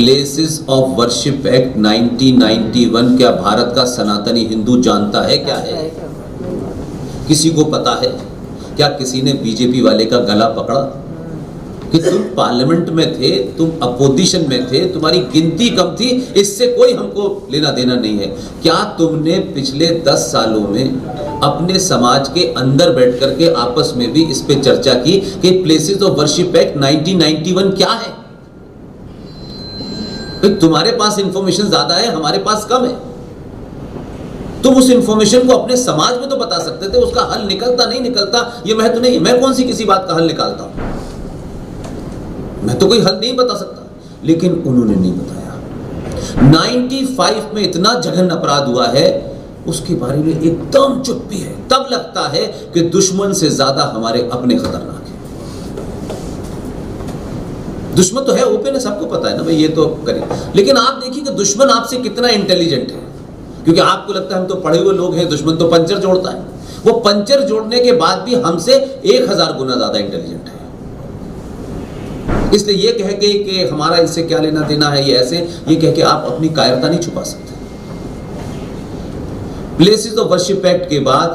Places of worship act 1991 क्या भारत का सनातनी हिंदू जानता है क्या है? किसी को पता है? क्या किसी ने बीजेपी वाले का गला पकड़ा कि तुम पार्लियामेंट में थे, तुम अपोजिशन में थे, तुम्हारी गिनती कम थी, इससे कोई हमको लेना देना नहीं है? क्या तुमने पिछले 10 सालों में अपने समाज के अंदर बैठ करके आपस में भी इस पे चर्चा की कि प्लेसेस ऑफ वर्शिप एक्ट 1991 क्या है? तो तुम्हारे पास इंफॉर्मेशन ज्यादा है, हमारे पास कम है। तुम उस इंफॉर्मेशन को अपने समाज में तो बता सकते थे, उसका हल निकलता नहीं निकलता ये महत्व नहीं है। मैं कौन सी किसी बात का हल निकालता हूं? मैं तो कोई हल नहीं बता सकता, लेकिन उन्होंने नहीं बताया। 95 में इतना जघन्य अपराध हुआ है, उसके बारे में एकदम चुप्पी है। तब लगता है कि दुश्मन से ज्यादा हमारे अपने खतरनाक है। दुश्मन तो है, ओपन है, सबको पता है ना भाई, ये तो करें। लेकिन आप देखिए कि दुश्मन आपसे कितना इंटेलिजेंट है, क्योंकि आपको लगता है हम तो पढ़े हुए लोग हैं, दुश्मन तो पंचर जोड़ता है। वो पंचर जोड़ने के बाद भी हमसे 1000 गुना ज्यादा इंटेलिजेंट है। इसलिए ये कह के कि हमारा इससे क्या लेना देना है, ये ऐसे, ये कह के आप अपनी कायरता नहीं छुपा सकते। प्लेसेस ऑफ वर्शिप एक्ट के बाद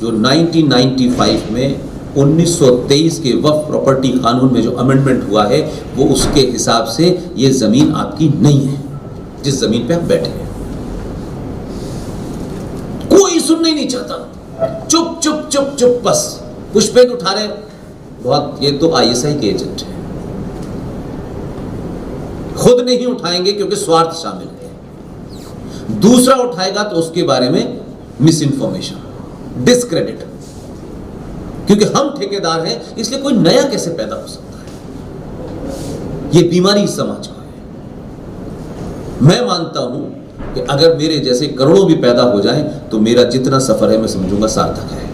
जो 1995 में 1923 के वक्फ प्रॉपर्टी कानून में जो अमेंडमेंट हुआ है, वो उसके हिसाब से ये जमीन आपकी नहीं है जिस जमीन पे आप बैठे हैं। कोई सुनना ही नहीं चाहता, चुप चुप चुप चुप, बस पुष्पेंद उठा रहे, बहुत, ये तो आईएसआई के एजेंट है। खुद नहीं उठाएंगे क्योंकि स्वार्थ शामिल है, दूसरा उठाएगा तो उसके बारे में मिस इंफॉर्मेशन, डिस्क्रेडिट, क्योंकि हम ठेकेदार हैं, इसलिए कोई नया कैसे पैदा हो सकता है? ये बीमारी इस समाज का है। मैं मानता हूं कि अगर मेरे जैसे करोड़ों भी पैदा हो जाएं तो मेरा जितना सफर है मैं समझूंगा सार्थक है।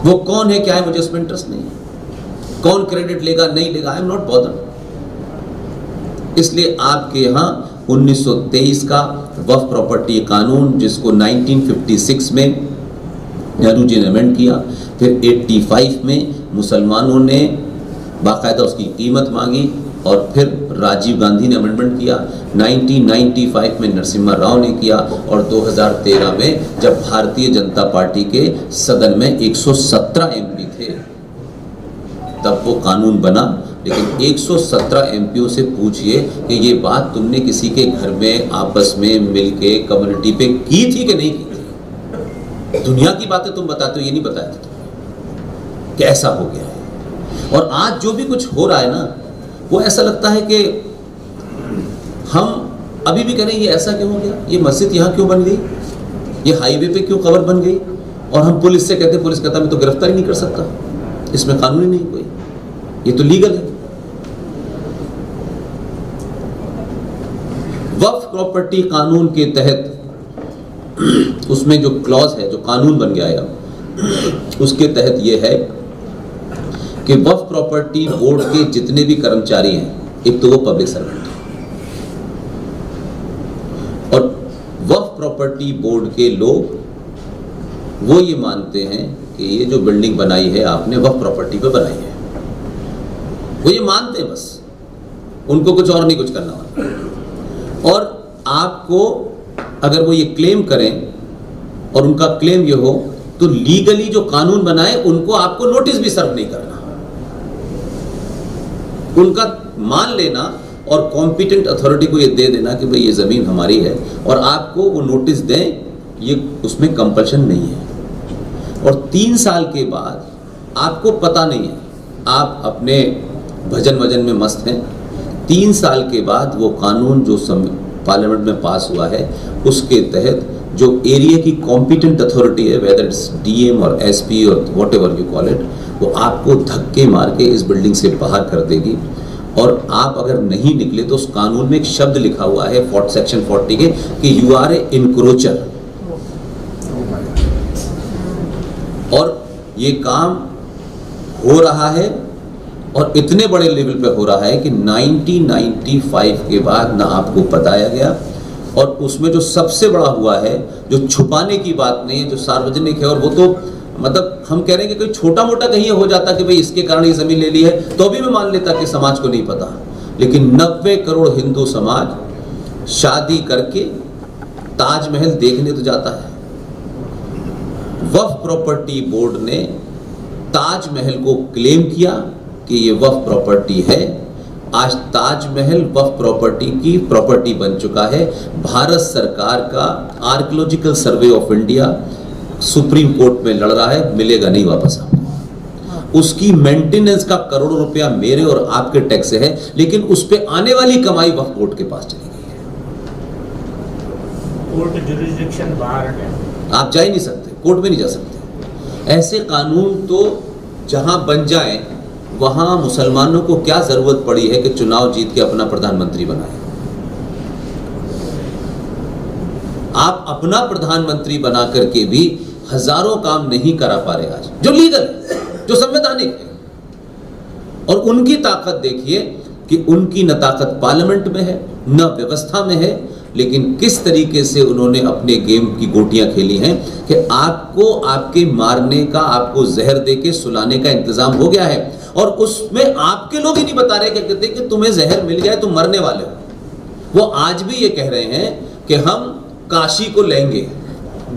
वो कौन है क्या है मुझे उसमें इंटरेस्ट नहीं है, कौन क्रेडिट लेगा नहीं लेगा, आई एम नॉट बॉदर्ड। इसलिए आपके यहाँ 1923 का वक्फ प्रॉपर्टी कानून, जिसको 1956 में नेहरू जी ने अमेंड किया, फिर 85 में मुसलमानों ने बाकायदा उसकी कीमत मांगी, और फिर राजीव गांधी ने अमेंडमेंट किया, 1995 में नरसिम्हा राव ने किया, और 2013 में जब भारतीय जनता पार्टी के सदन में 117 एमपी थे तब वो कानून बना। लेकिन 117 एमपीओ से पूछिए कि ये बात तुमने किसी के घर में आपस में मिलके कम्युनिटी पे की थी कि नहीं की थी? दुनिया की बातें तुम बताते हो, ये नहीं बताया था तुमने कि ऐसा हो गया है। और आज जो भी कुछ हो रहा है ना, वो ऐसा लगता है कि हम अभी भी कह रहे हैं ये ऐसा क्यों हो गया, ये मस्जिद यहाँ क्यों बन गई, ये हाईवे पे क्यों कवर बन गई, और हम पुलिस से कहते, पुलिस कहता मैं तो गिरफ्तारी नहीं कर सकता, इसमें कानून ही नहीं कोई, ये तो लीगल है। वक्फ प्रॉपर्टी कानून के तहत उसमें जो क्लॉज है, जो कानून बन गया है, उसके तहत ये है कि वक्फ प्रॉपर्टी बोर्ड के जितने भी कर्मचारी हैं, एक तो वो पब्लिक सर्वेंट है, और वक्फ प्रॉपर्टी बोर्ड के लोग वो ये मानते हैं कि ये जो बिल्डिंग बनाई है आपने वक्फ प्रॉपर्टी पे बनाई है, वो ये मानते हैं, बस उनको कुछ और नहीं कुछ करना होता। और आपको अगर वो ये क्लेम करें और उनका क्लेम ये हो तो लीगली जो कानून बनाए उनको आपको नोटिस भी सर्व नहीं करना, उनका मान लेना और कॉम्पिटेंट अथॉरिटी को ये दे देना कि भाई ये जमीन हमारी है, और आपको वो नोटिस दें, ये उसमें कंपल्शन नहीं है। और 3 साल के बाद आपको पता नहीं है, आप अपने भजन वजन में मस्त हैं, 3 साल के बाद वो कानून जो पार्लियामेंट में पास हुआ है उसके तहत जो एरिया की कॉम्पिटेंट अथॉरिटी है, वेदर इट्स डीएम और एसपी और what ever you call it, वो आपको धक्के मार के इस बिल्डिंग से बाहर कर देगी। और आप अगर नहीं निकले तो उस कानून में एक शब्द लिखा हुआ है सेक्शन 40 के कि यू आर ए इनक्रोचर। और ये काम हो रहा है और इतने बड़े लेवल पे हो रहा है कि 1995 के बाद ना आपको बताया गया, और उसमें जो सबसे बड़ा हुआ है, जो छुपाने की बात नहीं है, जो सार्वजनिक है, और वो तो मतलब हम कह रहे हैं कि कोई छोटा मोटा कहीं हो जाता कि भाई इसके कारण ये जमीन ले ली है तो भी मैं मान लेता कि समाज को नहीं पता। लेकिन 90 करोड़ हिंदू समाज शादी करके ताजमहल देखने तो जाता है। वक्फ प्रॉपर्टी बोर्ड ने ताजमहल को क्लेम किया कि ये वक्फ प्रॉपर्टी है। आज ताजमहल वक्फ प्रॉपर्टी की प्रॉपर्टी बन चुका है। भारत सरकार का archaeological survey of India supreme court में लड़ रहा है, मिलेगा नहीं वापस आपको। उसकी मेंटेनेंस का करोड़ों रुपया मेरे और आपके टैक्स से है, लेकिन उस पे आने वाली कमाई वक्फ बोर्ड के पास चली गई है। कोर्ट जुरिसडिक्शन बाहर है, आप जा ही नहीं सकते, कोर्ट में नहीं जा सकते। ऐसे कानून तो जहां बन जाए वहां मुसलमानों को क्या जरूरत पड़ी है कि चुनाव जीत के अपना प्रधानमंत्री बनाए। आप अपना प्रधानमंत्री बना करके भी हजारों काम नहीं करा पा रहे आज, जो लीगल है, जो संवैधानिक है। और उनकी ताकत देखिए कि उनकी न ताकत पार्लियामेंट में है न व्यवस्था में है, लेकिन किस तरीके से उन्होंने अपने गेम की गोटियां खेली हैं कि आपको आपके मारने का, आपको जहर देके सुलाने का इंतजाम हो गया है। और उसमें आपके लोग ही नहीं बता रहे, क्या कहते हैं कि तुम्हें जहर मिल गया है, तुम मरने वाले हो। वो आज भी ये कह रहे हैं कि हम काशी को लेंगे।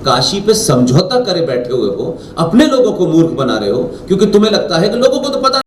काशी पे समझौता करे बैठे हुए हो, अपने लोगों को मूर्ख बना रहे हो, क्योंकि तुम्हें लगता है कि लोगों को तो पता